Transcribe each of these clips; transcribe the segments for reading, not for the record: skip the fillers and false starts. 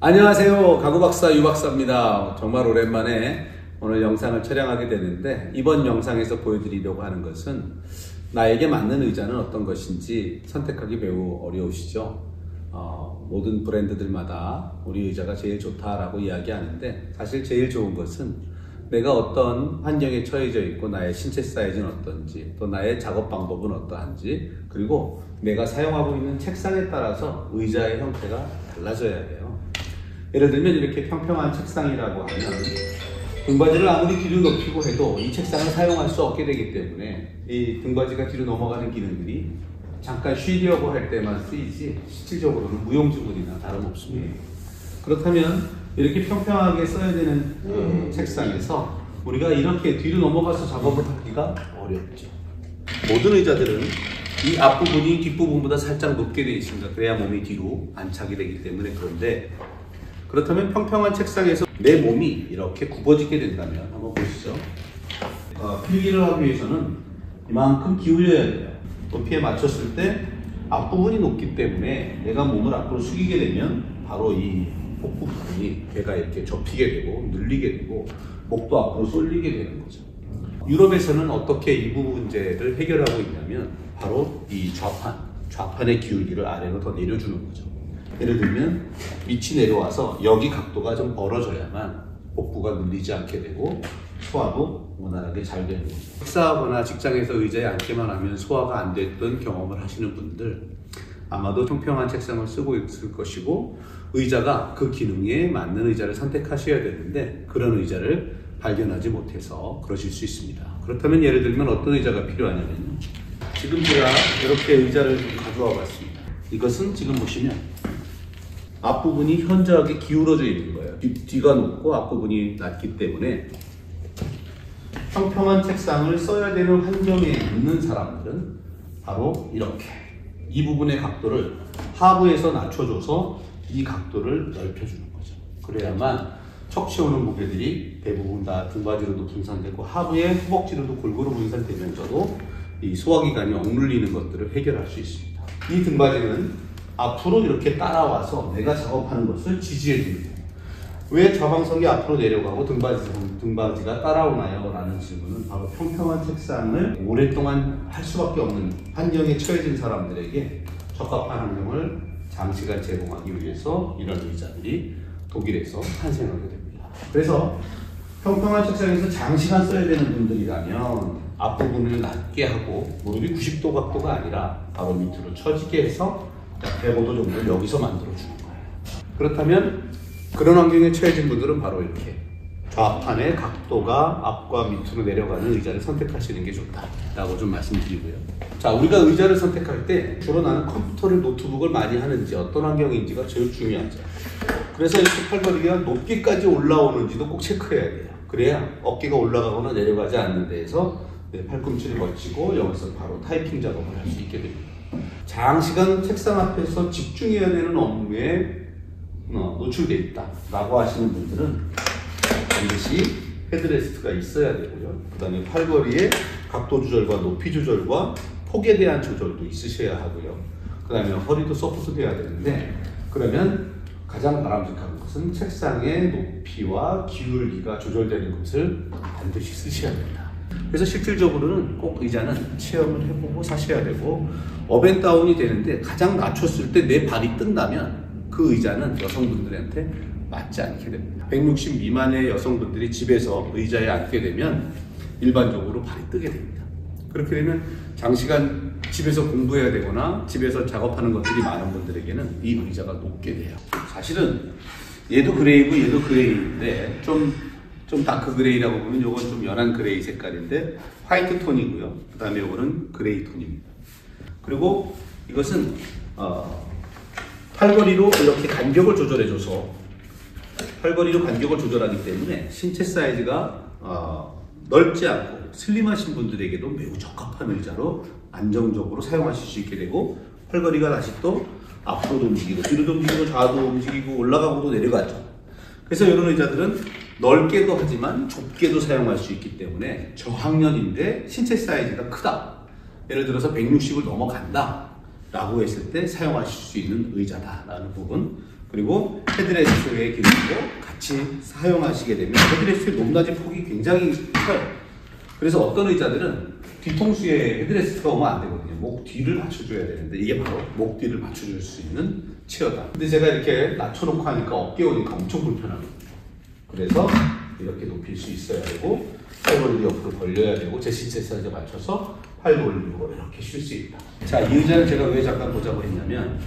안녕하세요. 가구박사 유박사입니다. 정말 오랜만에 오늘 영상을 촬영하게 되는데, 이번 영상에서 보여드리려고 하는 것은 나에게 맞는 의자는 어떤 것인지 선택하기 매우 어려우시죠. 모든 브랜드들마다 우리 의자가 제일 좋다라고 이야기하는데, 사실 제일 좋은 것은 내가 어떤 환경에 처해져 있고 나의 신체 사이즈는 어떤지, 또 나의 작업 방법은 어떠한지, 그리고 내가 사용하고 있는 책상에 따라서 의자의 형태가 달라져야 해요. 예를 들면 이렇게 평평한 책상이라고 하면 등받이를 아무리 뒤로 높이고 해도 이 책상을 사용할 수 없게 되기 때문에 이 등받이가 뒤로 넘어가는 기능들이 잠깐 쉬려고 할 때만 쓰이지 실질적으로는 무용지물이나 다름없습니다. 그렇다면 이렇게 평평하게 써야 되는 책상에서 우리가 이렇게 뒤로 넘어가서 작업을 하기가 어렵죠. 모든 의자들은 이 앞부분이 뒷부분보다 살짝 높게 되어 있습니다. 그래야 몸이 뒤로 안착이 되기 때문에. 그런데 그렇다면 평평한 책상에서 내 몸이 이렇게 굽어지게 된다면 한번 보시죠. 필기를 하기 위해서는 이만큼 기울여야 돼요. 높이에 맞췄을 때 앞부분이 높기 때문에 내가 몸을 앞으로 숙이게 되면 바로 이 복부 부분이 배가 이렇게 접히게 되고 늘리게 되고 목도 앞으로 쏠리게 되는 거죠. 유럽에서는 어떻게 이 부분 문제를 해결하고 있냐면 바로 이 좌판의 기울기를 아래로 더 내려주는 거죠. 예를 들면 밑이 내려와서 여기 각도가 좀 벌어져야만 복부가 눌리지 않게 되고 소화도 원활하게 잘 되는 거죠. 식사하거나 직장에서 의자에 앉기만 하면 소화가 안 됐던 경험을 하시는 분들, 아마도 평평한 책상을 쓰고 있을 것이고 의자가 그 기능에 맞는 의자를 선택하셔야 되는데 그런 의자를 발견하지 못해서 그러실 수 있습니다. 그렇다면 예를 들면 어떤 의자가 필요하냐면요, 지금 제가 이렇게 의자를 좀 가져와 봤습니다. 이것은 지금 보시면 앞부분이 현저하게 기울어져 있는 거예요. 뒤가 높고 앞부분이 낮기 때문에 평평한 책상을 써야 되는 환경에 있는 사람들은 바로 이렇게 이 부분의 각도를 하부에서 낮춰줘서 이 각도를 넓혀주는 거죠. 그래야만 척추오는 무게들이 대부분 다 등받이로도 분산되고 하부의 허벅지로도 골고루 분산되면서도 이 소화기관이 억눌리는 것들을 해결할 수 있습니다. 이 등받이는 앞으로 이렇게 따라와서 내가 작업하는 것을 지지해 줍니다. 왜 좌방석이 앞으로 내려가고 등받이가 따라오나요? 라는 질문은 바로 평평한 책상을 오랫동안 할 수밖에 없는 환경에 처해진 사람들에게 적합한 환경을 장시간 제공하기 위해서 이런 의자들이 독일에서 탄생하게 됩니다. 그래서 평평한 책상에서 장시간 써야 되는 분들이라면 앞부분을 낮게 하고 무릎이 90도 각도가 아니라 바로 밑으로 처지게 해서 105도 정도를 여기서 만들어주는 거예요. 그렇다면 그런 환경에 처해진 분들은 바로 이렇게 좌판의 각도가 앞과 밑으로 내려가는 의자를 선택하시는 게 좋다라고 좀 말씀드리고요. 자, 우리가 의자를 선택할 때 주로 나는 컴퓨터를, 노트북을 많이 하는지 어떤 환경인지가 제일 중요하죠. 그래서 이렇게 팔걸이가 높게까지 올라오는지도 꼭 체크해야 돼요. 그래야 어깨가 올라가거나 내려가지 않는 데에서 내 팔꿈치를 걸치고 여기서 바로 타이핑 작업을 할 수 있게 됩니다. 장시간 책상 앞에서 집중해야 되는 업무에 노출되어 있다라고 하시는 분들은 반드시 헤드레스트가 있어야 되고요. 그 다음에 팔걸이의 각도 조절과 높이 조절과 폭에 대한 조절도 있으셔야 하고요. 그 다음에 허리도 서포트 돼야 되는데, 그러면 가장 바람직한 것은 책상의 높이와 기울기가 조절되는 것을 반드시 쓰셔야 됩니다. 그래서 실질적으로는 꼭 의자는 체험을 해보고 사셔야 되고, 업앤다운이 되는데 가장 낮췄을 때 내 발이 뜬다면 그 의자는 여성분들한테 맞지 않게 됩니다. 160 미만의 여성분들이 집에서 의자에 앉게 되면 일반적으로 발이 뜨게 됩니다. 그렇게 되면 장시간 집에서 공부해야 되거나 집에서 작업하는 것들이 많은 분들에게는 이 의자가 높게 돼요. 사실은 얘도 그레이고 얘도 그레이인데 좀 다크 그레이라고 보면 이건 좀 연한 그레이 색깔인데 화이트 톤이고요. 그 다음에 이거는 그레이 톤입니다. 그리고 이것은 팔걸이로 이렇게 간격을 조절해줘서 팔걸이로 간격을 조절하기 때문에 신체 사이즈가 넓지 않고 슬림하신 분들에게도 매우 적합한 의자로 안정적으로 사용하실 수 있게 되고, 팔걸이가 다시 또 앞으로도 움직이고 뒤로도 움직이고 좌도 움직이고 올라가고도 내려가죠. 그래서 이런 의자들은 넓게도 하지만 좁게도 사용할 수 있기 때문에 저학년인데 신체 사이즈가 크다, 예를 들어서 160을 넘어간다 라고 했을 때 사용하실 수 있는 의자다라는 부분, 그리고 헤드레스트의 기능도 같이 사용하시게 되면 헤드레스트의 높낮이 폭이 굉장히 커요. 그래서 어떤 의자들은 뒤통수에 헤드레스트가 오면 안 되거든요. 목 뒤를 받쳐줘야 되는데 이게 바로 목 뒤를 받쳐줄 수 있는 체어다. 근데 제가 이렇게 낮춰놓고 하니까 어깨 오니까 엄청 불편하거든요. 그래서 이렇게 높일 수 있어야 되고 팔을 옆으로 벌려야 되고 제 신체 사이즈에 맞춰서 팔도 올리고 이렇게 쉴 수 있다. 자, 이 의자는 제가 왜 잠깐 보자고 했냐면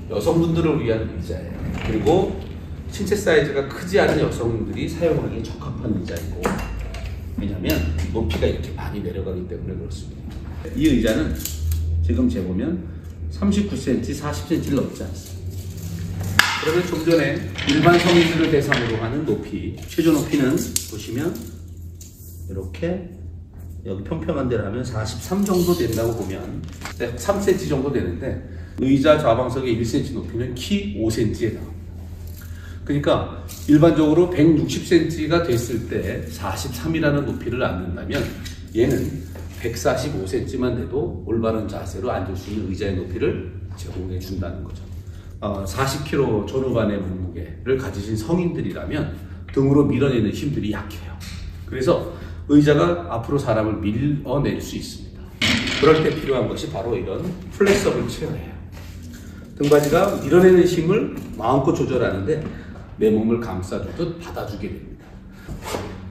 여성분들을 위한 의자예요. 그리고 신체 사이즈가 크지 않은 여성들이 사용하기에 적합한 의자이고, 왜냐면 높이가 이렇게 많이 내려가기 때문에 그렇습니다. 이 의자는 지금 재보면 39cm, 40cm를 넘지 않습니다. 그러면 좀 전에 일반 성인들을 대상으로 하는 높이, 최저 높이는 보시면 이렇게 여기 평평한 데를 하면 43 정도 된다고 보면 3cm 정도 되는데, 의자 좌방석의 1cm 높이는 키 5cm에 나옵니다. 그러니까 일반적으로 160cm가 됐을 때 43이라는 높이를 앉는다면 얘는 145cm만 돼도 올바른 자세로 앉을 수 있는 의자의 높이를 제공해 준다는 거죠. 40kg 전후반의 몸무게를 가지신 성인들이라면 등으로 밀어내는 힘들이 약해요. 그래서 의자가 앞으로 사람을 밀어낼 수 있습니다. 그럴 때 필요한 것이 바로 이런 플렉서블 체어예요. 등받이가 밀어내는 힘을 마음껏 조절하는데 내 몸을 감싸주듯 받아주게 됩니다.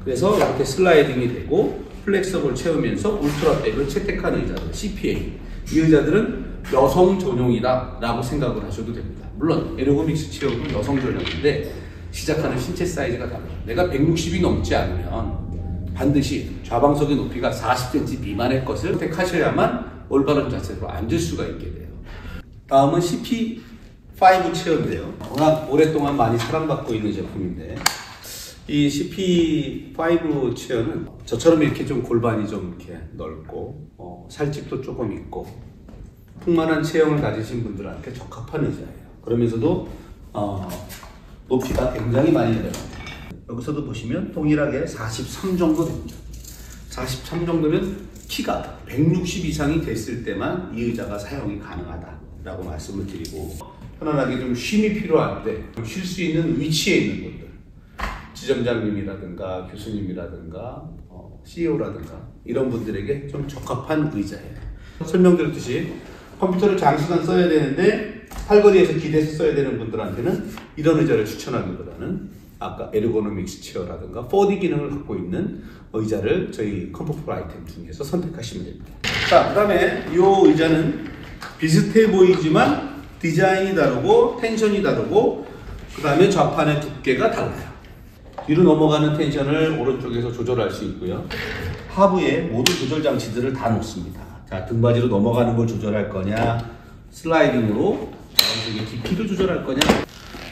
그래서 이렇게 슬라이딩이 되고 플렉서블 체어면서 울트라백을 채택한 의자들, CPA. 이 의자들은 여성 전용이다 라고 생각을 하셔도 됩니다. 물론 에르고믹스 체어도 여성 전용인데 시작하는 신체 사이즈가 달라요. 내가 160이 넘지 않으면 반드시 좌방석의 높이가 40cm 미만의 것을 선택하셔야만 올바른 자세로 앉을 수가 있게 돼요. 다음은 CP5 체어인데요. 워낙 오랫동안 많이 사랑받고 있는 제품인데, 이 CP5 체어는 저처럼 이렇게 좀 골반이 좀 이렇게 넓고 살집도 조금 있고 풍만한 체형을 가지신 분들한테 적합한 의자예요. 그러면서도 높이가 굉장히 많이 내려갑니다. 여기서도 보시면 동일하게 43 정도 됩니다. 43 정도면 키가 160 이상이 됐을 때만 이 의자가 사용이 가능하다라고 말씀을 드리고, 편안하게 좀 쉼이 필요할 때 쉴 수 있는 위치에 있는 분들, 지점장님이라든가 교수님이라든가 CEO라든가 이런 분들에게 좀 적합한 의자예요. 설명드렸듯이 컴퓨터를 장시간 써야 되는데 팔걸이에서 기대서 써야 되는 분들한테는 이런 의자를 추천하기보다는 아까 에르고노믹스 체어라든가 4D 기능을 갖고 있는 의자를 저희 컴포트 아이템 중에서 선택하시면 됩니다. 자, 그 다음에 이 의자는 비슷해 보이지만 디자인이 다르고 텐션이 다르고 그 다음에 좌판의 두께가 달라요. 뒤로 넘어가는 텐션을 오른쪽에서 조절할 수 있고요. 하부에 모든 조절 장치들을 다 놓습니다. 자, 등받이로 넘어가는 걸 조절할 거냐, 슬라이딩으로 좌방석의 깊이를 조절할 거냐.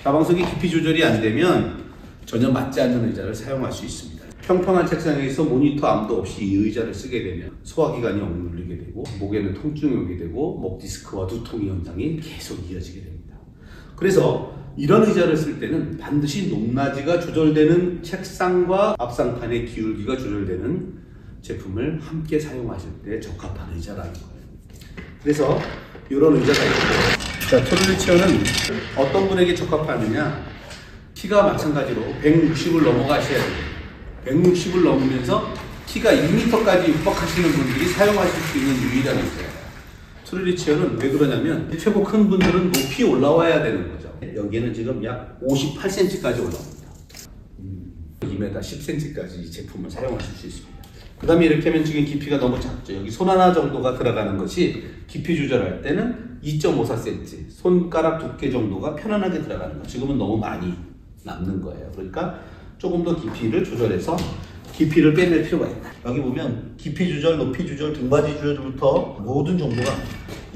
좌방석의 깊이 조절이 안 되면 전혀 맞지 않는 의자를 사용할 수 있습니다. 평평한 책상에서 모니터 아무도 없이 이 의자를 쓰게 되면 소화기관이 억눌리게 되고 목에는 통증이 오게 되고 목 디스크와 두통의 현상이 계속 이어지게 됩니다. 그래서 이런 의자를 쓸 때는 반드시 높낮이가 조절되는 책상과 앞상판의 기울기가 조절되는 제품을 함께 사용하실 때 적합한 의자라는 거예요. 그래서 이런 의자가 있고, 자, 토르리 체어는 어떤 분에게 적합하느냐, 키가 마찬가지로 160을 넘어가셔야 돼요. 160을 넘으면서 키가 2m까지 육박하시는 분들이 사용하실 수 있는 유일한 의자예요. 토르리 체어는 왜 그러냐면 최고 큰 분들은 높이 올라와야 되는 거죠. 여기는 지금 약 58cm까지 올라옵니다. 2m 10cm까지 이 제품을 사용하실 수 있습니다. 그 다음에 이렇게 하면 지금 깊이가 너무 작죠. 여기 손 하나 정도가 들어가는 것이 깊이 조절할 때는 2.54cm, 손가락 두께 정도가 편안하게 들어가는 거. 지금은 너무 많이 남는 거예요. 그러니까 조금 더 깊이를 조절해서 깊이를 빼낼 필요가 있다. 여기 보면 깊이 조절, 높이 조절, 등받이 조절부터 모든 정보가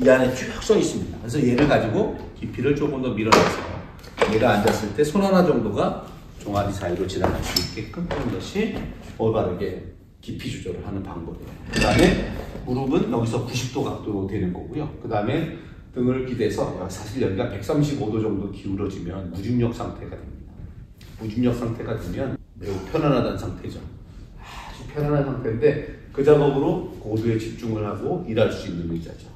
이 안에 쭉 써 있습니다. 그래서 얘를 가지고 깊이를 조금 더 밀어내서 얘가 앉았을 때 손 하나 정도가 종아리 사이로 지나갈 수 있게끔 하는 것이 올바르게 깊이 조절을 하는 방법이에요. 그 다음에 무릎은 여기서 90도 각도로 되는 거고요. 그 다음에 등을 기대서 사실 여기가 135도 정도 기울어지면 무중력 상태가 됩니다. 무중력 상태가 되면 매우 편안하다는 상태죠. 아주 편안한 상태인데 그 작업으로 고도에 집중을 하고 일할 수 있는 의자죠.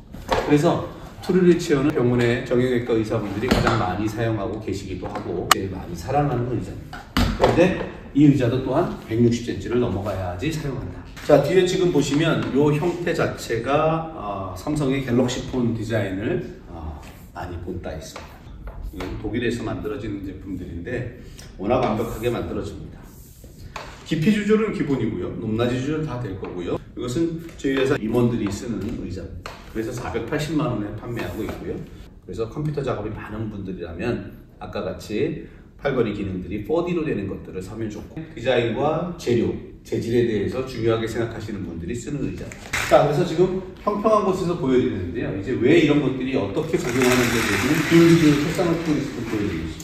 그래서 트루리 체어는 병원의 정형외과 의사분들이 가장 많이 사용하고 계시기도 하고 제일 많이 사랑하는 의자입니다. 그런데 이 의자도 또한 160cm를 넘어가야지 사용한다. 자, 뒤에 지금 보시면 이 형태 자체가 삼성의 갤럭시 폰 디자인을 많이 본따 있습니다. 이건 독일에서 만들어지는 제품들인데 워낙 완벽하게 만들어집니다. 깊이 조절은 기본이고요. 높낮이 조절 다 될 거고요. 이것은 저희 회사 임원들이 쓰는 의자입니다. 그래서 480만 원에 판매하고 있고요. 그래서 컴퓨터 작업이 많은 분들이라면 아까 같이 팔걸이 기능들이 4D로 되는 것들을 사면 좋고 디자인과 재료, 재질에 대해서 중요하게 생각하시는 분들이 쓰는 의자입니다. 자, 그래서 지금 평평한 곳에서 보여드리는데요. 이제 왜 이런 것들이 어떻게 적용하는지에 대해서는 긴 비디오 책상을 통해서 보여드리겠습니다.